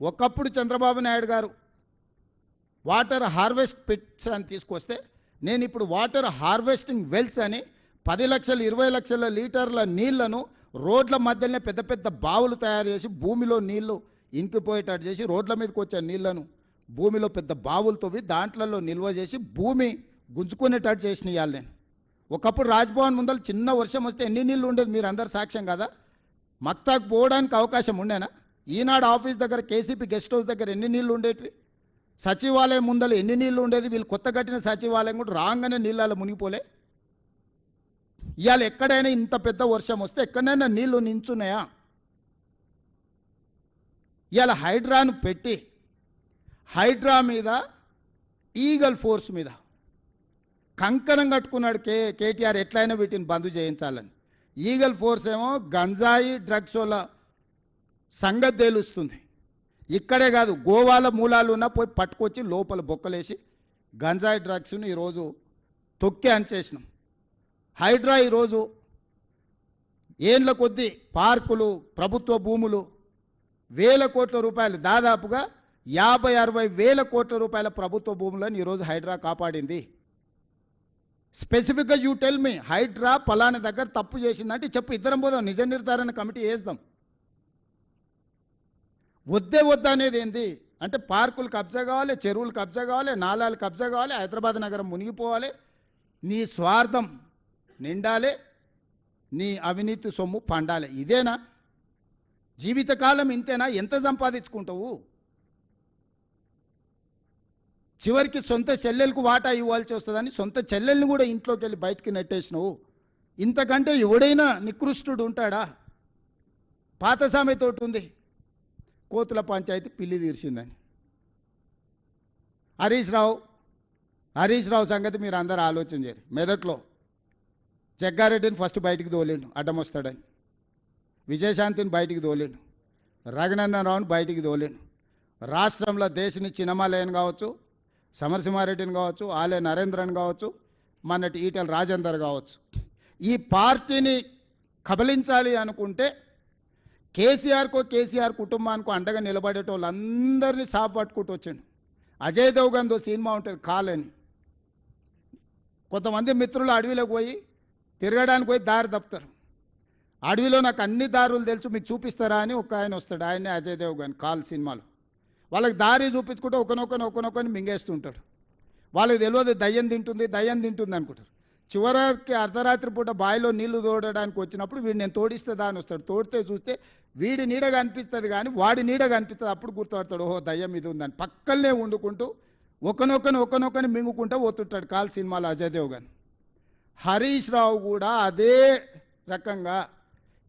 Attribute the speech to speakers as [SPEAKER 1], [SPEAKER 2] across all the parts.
[SPEAKER 1] ఒకప్పుడు చంద్రబాబు నాయుడు గారు water harvest pits అని తీసుకొస్తే నేను ఇప్పుడు వాటర్ హార్వెస్టింగ్ వెల్స్ అని 10 లక్షలు 20 లక్షల లీటర్ల నీళ్లను రోడ్ల మధ్యలోనే పెద్ద పెద్ద బావులు తయారు చేసి భూమిలో నీళ్లు ఇంకిపోయేటట్టు చేసి రోడ్ల మీదకి వచ్చే నీళ్లను భూమిలో పెద్ద బావులు తవ్వి దాంట్లలో నిల్వ చేసి భూమి గుంజుకునేటట్టు చేసిన ఇవాళ నేను. ఒకప్పుడు రాజ్భవన్ ముందర చిన్న వర్షం వస్తే ఎన్ని నీళ్ళు ఉండేది మీరు అందరు సాక్ష్యం కదా. మక్తాకు పోవడానికి అవకాశం ఉండేనా? ఈనాడు ఆఫీస్ దగ్గర కేసీపీ గెస్ట్ హౌస్ దగ్గర ఎన్ని నీళ్లు ఉండేటివి? సచివాలయం ముందర ఎన్ని నీళ్లు ఉండేది? వీళ్ళు కొత్త కట్టిన సచివాలయం కూడా రాగానే నీళ్ళలో మునిగిపోలే. ఇవాళ ఎక్కడైనా ఇంత పెద్ద వర్షం వస్తే ఎక్కడైనా నీళ్లు నించున్నాయా? ఇవాళ హైడ్రాను పెట్టి హైడ్రా మీద ఈగల్ ఫోర్స్ మీద కంకణం కట్టుకున్నాడు కేటీఆర్ ఎట్లయినా వీటిని బంద్ చేయించాలని. ఈగల్ ఫోర్స్ ఏమో గంజాయి డ్రగ్స్ వల్ల సంగతి తేలుస్తుంది. ఇక్కడే కాదు గోవాల మూలాలు ఉన్న పోయి పట్టుకొచ్చి లోపల బొక్కలేసి గంజాయి డ్రగ్స్ను ఈరోజు తొక్కి అంచేసినాం. హైడ్రా ఈరోజు ఏండ్ల కొద్దీ పార్కులు ప్రభుత్వ భూములు వేల కోట్ల రూపాయలు దాదాపుగా 50-60 వేల కోట్ల రూపాయల ప్రభుత్వ భూములను ఈరోజు హైడ్రా కాపాడింది. స్పెసిఫిక్గా యూ టెల్ మీ హైడ్రా పలానా దగ్గర తప్పు చేసిందంటే చెప్పు, ఇద్దరం పోదాం, నిజ నిర్ధారణ కమిటీ వేద్దాం. వద్దే వద్ద అనేది ఏంది అంటే పార్కులు కబ్జా కావాలి, చెరువులు కబ్జా కావాలి, నాలాలు కబ్జా కావాలి, హైదరాబాద్ నగరం మునిగిపోవాలి, నీ స్వార్థం నిండాలి, నీ అవినీతి సొమ్ము పండాలి. ఇదేనా జీవితకాలం? ఇంతేనా? ఎంత సంపాదించుకుంటావు? చివరికి సొంత చెల్లెలకు వాటా ఇవ్వాల్సి వస్తుందని సొంత చెల్లెల్ని కూడా ఇంట్లోకి వెళ్ళి బయటికి నెట్టేసినావు. ఇంతకంటే ఎవడైనా నికృష్టుడు ఉంటాడా? పాత సామెతోటి ఉంది, కోతుల పంచాయతీ పిల్లి తీర్చిందని. హరీష్ రావు సంగతి మీరు అందరూ ఆలోచన చేయరు. మెదక్లో జగ్గారెడ్డిని ఫస్ట్ బయటికి తోలేండు అడ్డం వస్తాడని, విజయశాంతిని బయటికి తోలేండు, రఘునందన్ రావుని బయటికి తోలేండు. రాష్ట్రంలో దేశని చిన్నమాలయన్ కావచ్చు, సమరసింహారెడ్డిని కావచ్చు, ఆలయ నరేంద్రన్ కావచ్చు, మొన్నటి ఈటెల రాజేందర్ కావచ్చు, ఈ పార్టీని కబలించాలి అనుకుంటే కేసీఆర్ కుటుంబానికి అండగా నిలబడేటోళ్ళందరినీ సాపు పట్టుకుంటూ వచ్చాడు. అజయ్ దేవగన్తో సినిమా ఉంటుంది కాలని, కొంతమంది మిత్రులు అడవిలోకి పోయి తిరగడానికి పోయి దారి తప్పుతారు. అడవిలో నాకు అన్ని దారులు తెలుసు మీకు చూపిస్తారా అని ఒక ఆయన వస్తాడు, ఆయనే అజయ్ దేవగన్ కాల్ సినిమాలో. వాళ్ళకి దారి చూపించుకుంటే ఒకనొకని మింగేస్తుంటాడు. వాళ్ళకి తెలియదు దయ్యం తింటుంది అనుకుంటారు. చివరికి అర్ధరాత్రి పూట బావిలో నీళ్లు తోడడానికి వచ్చినప్పుడు వీడు నేను తోడిస్తే దాని వస్తాడు. తోడితే చూస్తే వీడి నీడగా అనిపిస్తుంది కానీ వాడి నీడగా అనిపిస్తుంది. అప్పుడు గుర్తుపడతాడు, ఓహో దయ్యం ఇది ఉందని. పక్కనే వండుకుంటూ ఒకనొకని మింగుకుంటూ పోతుంటాడు కాల్ సినిమాలో అజయ్ దేవగన్. హరీష్ రావు కూడా అదే రకంగా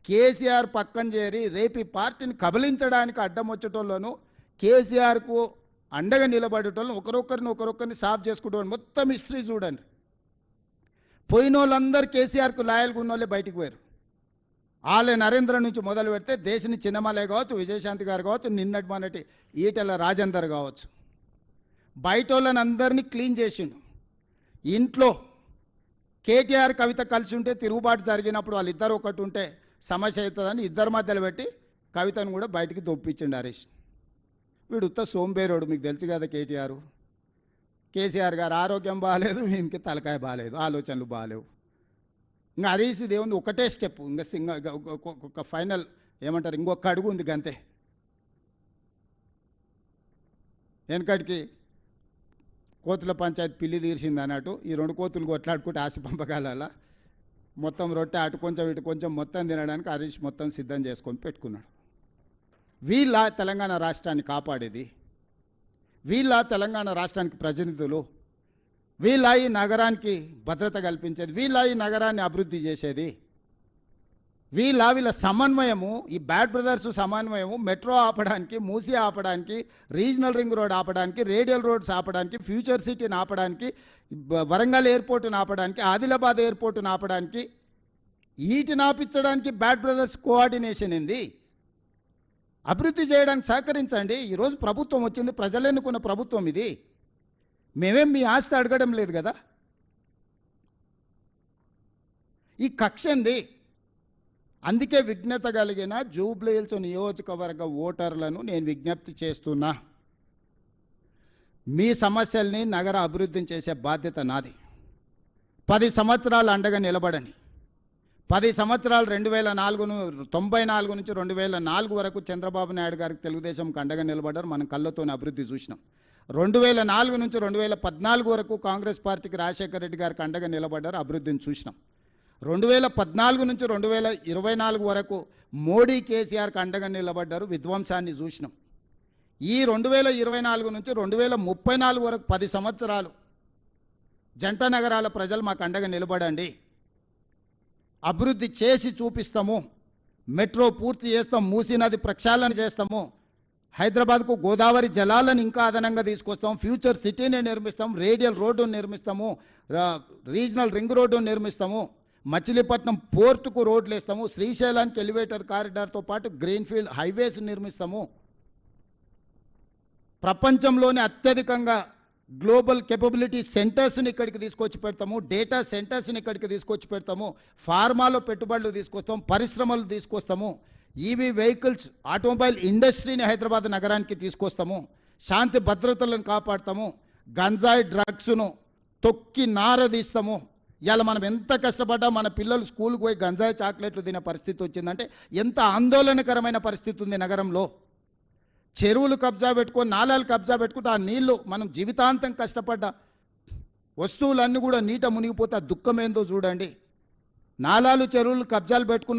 [SPEAKER 1] కేసీఆర్ పక్కన చేరి రేపు ఈ పార్టీని కబలించడానికి అడ్డం వచ్చేటోళ్ళను కేసీఆర్కు అండగా నిలబడేటోళ్ళను ఒకరొకరిని సాఫ్ చేసుకుంటూ మొత్తం హిస్టరీ చూడండి. పోయిన వాళ్ళందరూ కేసీఆర్కు లాయల్గా ఉన్న వాళ్ళే బయటికి పోయారు. ఆలయ నరేంద్ర నుంచి మొదలు పెడితే దేశని చిన్నమలే కావచ్చు, విజయశాంతి గారు కావచ్చు, నిన్నటి మొన్నటి ఈటెల రాజేందర్ కావచ్చు, బయట వాళ్ళని అందరినీ క్లీన్ చేసిండు. ఇంట్లో కేటీఆర్ కవిత కలిసి ఉంటే తిరుగుబాటు జరిగినప్పుడు వాళ్ళిద్దరు ఒకటి ఉంటే సమస్య అవుతుందని ఇద్దరి మధ్యలో పెట్టి కవితను కూడా బయటికి దొప్పించిండు హరీష్. వీడు ఉత్త సోంబేరోడు, మీకు తెలుసు కదా. కేసీఆర్ గారు ఆరోగ్యం బాగాలేదు, వీనికి తలకాయ బాగాలేదు, ఆలోచనలు బాగాలేవు. ఇంకా హరీష్ దేవుంది ఒకటే స్టెప్, ఇంకా ఒక ఫైనల్ ఏమంటారు ఇంకొక అడుగు ఉంది గంతే. వెనకటికి కోతుల పంచాయతీ పిల్లి తీర్చింది అన్నట్టు ఈ రెండు కోతులు కొట్లాడుకుంటే ఆశ పంపకాల మొత్తం రొట్టె అటు కొంచెం ఇటు కొంచెం మొత్తం తినడానికి హరీష్ మొత్తం సిద్ధం చేసుకొని పెట్టుకున్నాడు. వీళ్ళ తెలంగాణ రాష్ట్రాన్ని కాపాడేది, వీళ్ళ తెలంగాణ రాష్ట్రానికి ప్రతినిధులు, వీళ్ళ ఈ నగరానికి భద్రత కల్పించేది, వీళ్ళ ఈ నగరాన్ని అభివృద్ధి చేసేది, వీళ్ళ సమన్వయము, ఈ బ్యాడ్ బ్రదర్స్ సమన్వయము మెట్రో ఆపడానికి, మూసీ ఆపడానికి, రీజనల్ రింగ్ రోడ్ ఆపడానికి, రేడియల్ రోడ్స్ ఆపడానికి, ఫ్యూచర్ సిటీని ఆపడానికి, వరంగల్ ఎయిర్పోర్టును ఆపడానికి, ఆదిలాబాద్ ఎయిర్పోర్టును ఆపడానికి, వీటిని ఆపించడానికి బ్యాడ్ బ్రదర్స్ కోఆర్డినేషన్ ఏంది? అభివృద్ధి చేయడానికి సహకరించండి. ఈరోజు ప్రభుత్వం వచ్చింది, ప్రజలు ఎన్నుకున్న ప్రభుత్వం ఇది. మేమేం మీ ఆస్తి అడగడం లేదు కదా. ఈ కక్ష ఏంది? అందుకే విజ్ఞత కలిగిన జూబ్లీహిల్స్ నియోజకవర్గ ఓటర్లను నేను విజ్ఞప్తి చేస్తున్నా. మీ సమస్యల్ని నగర అభివృద్ధిని చేసే బాధ్యత నాది. 10 సంవత్సరాలు అండగా నిలబడని. 10 సంవత్సరాలు 94 నుంచి 2004 వరకు చంద్రబాబు నాయుడు గారికి తెలుగుదేశంకి అండగా నిలబడ్డారు. మనం కళ్ళతోనే అభివృద్ధి చూసినాం. 2004 నుంచి 2014 వరకు కాంగ్రెస్ పార్టీకి రాజశేఖర రెడ్డి గారికి అండగా నిలబడ్డారు, అభివృద్ధిని చూసినాం. 2014 నుంచి 2024 వరకు మోడీ కేసీఆర్కి అండగా నిలబడ్డారు, విధ్వంసాన్ని చూసినాం. ఈ 2024 నుంచి 2034 వరకు 10 సంవత్సరాలు జంట నగరాల ప్రజలు మాకు అండగా నిలబడండి, అభివృద్ధి చేసి చూపిస్తాము, మెట్రో పూర్తి చేస్తాం, మూసీ నది ప్రక్షాళన చేస్తాము, హైదరాబాద్కు గోదావరి జలాలను ఇంకా అదనంగా తీసుకొస్తాం, ఫ్యూచర్ సిటీని నిర్మిస్తాం, రేడియల్ రోడ్డును నిర్మిస్తాము, రీజనల్ రింగ్ రోడ్డును నిర్మిస్తాము, మచిలీపట్నం పోర్టుకు రోడ్లు వేస్తాము, శ్రీశైలానికి ఎలివేటర్ కారిడార్తో పాటు గ్రీన్ఫీల్డ్ హైవేస్ నిర్మిస్తాము. ప్రపంచంలోనే అత్యధికంగా గ్లోబల్ కేపబిలిటీ సెంటర్స్ని ఇక్కడికి తీసుకొచ్చి పెడతాము, డేటా సెంటర్స్ని ఇక్కడికి తీసుకొచ్చి పెడతాము, ఫార్మాలో పెట్టుబడులు తీసుకొస్తాం, పరిశ్రమలు తీసుకొస్తాము, ఈవీ వెహికల్స్ ఆటోమొబైల్ ఇండస్ట్రీని హైదరాబాద్ నగరానికి తీసుకొస్తాము, శాంతి భద్రతలను కాపాడతాము, గంజాయి డ్రగ్స్ను తొక్కి నారదీస్తాము. ఇవాళ మనం ఎంత కష్టపడ్డా మన పిల్లలు స్కూల్కి పోయి గంజాయి చాక్లెట్లు తినే పరిస్థితి వచ్చిందంటే ఎంత ఆందోళనకరమైన పరిస్థితి ఉంది నగరంలో. చెరువులు కబ్జా పెట్టుకొని, నాలాలు కబ్జా పెట్టుకుంటే ఆ నీళ్లు మనం జీవితాంతం కష్టపడ్డ వస్తువులన్నీ కూడా నీట మునిగిపోతే ఆ దుఃఖం ఏందో చూడండి. నాలాలు చెరువులు కబ్జాలు పెట్టుకున్న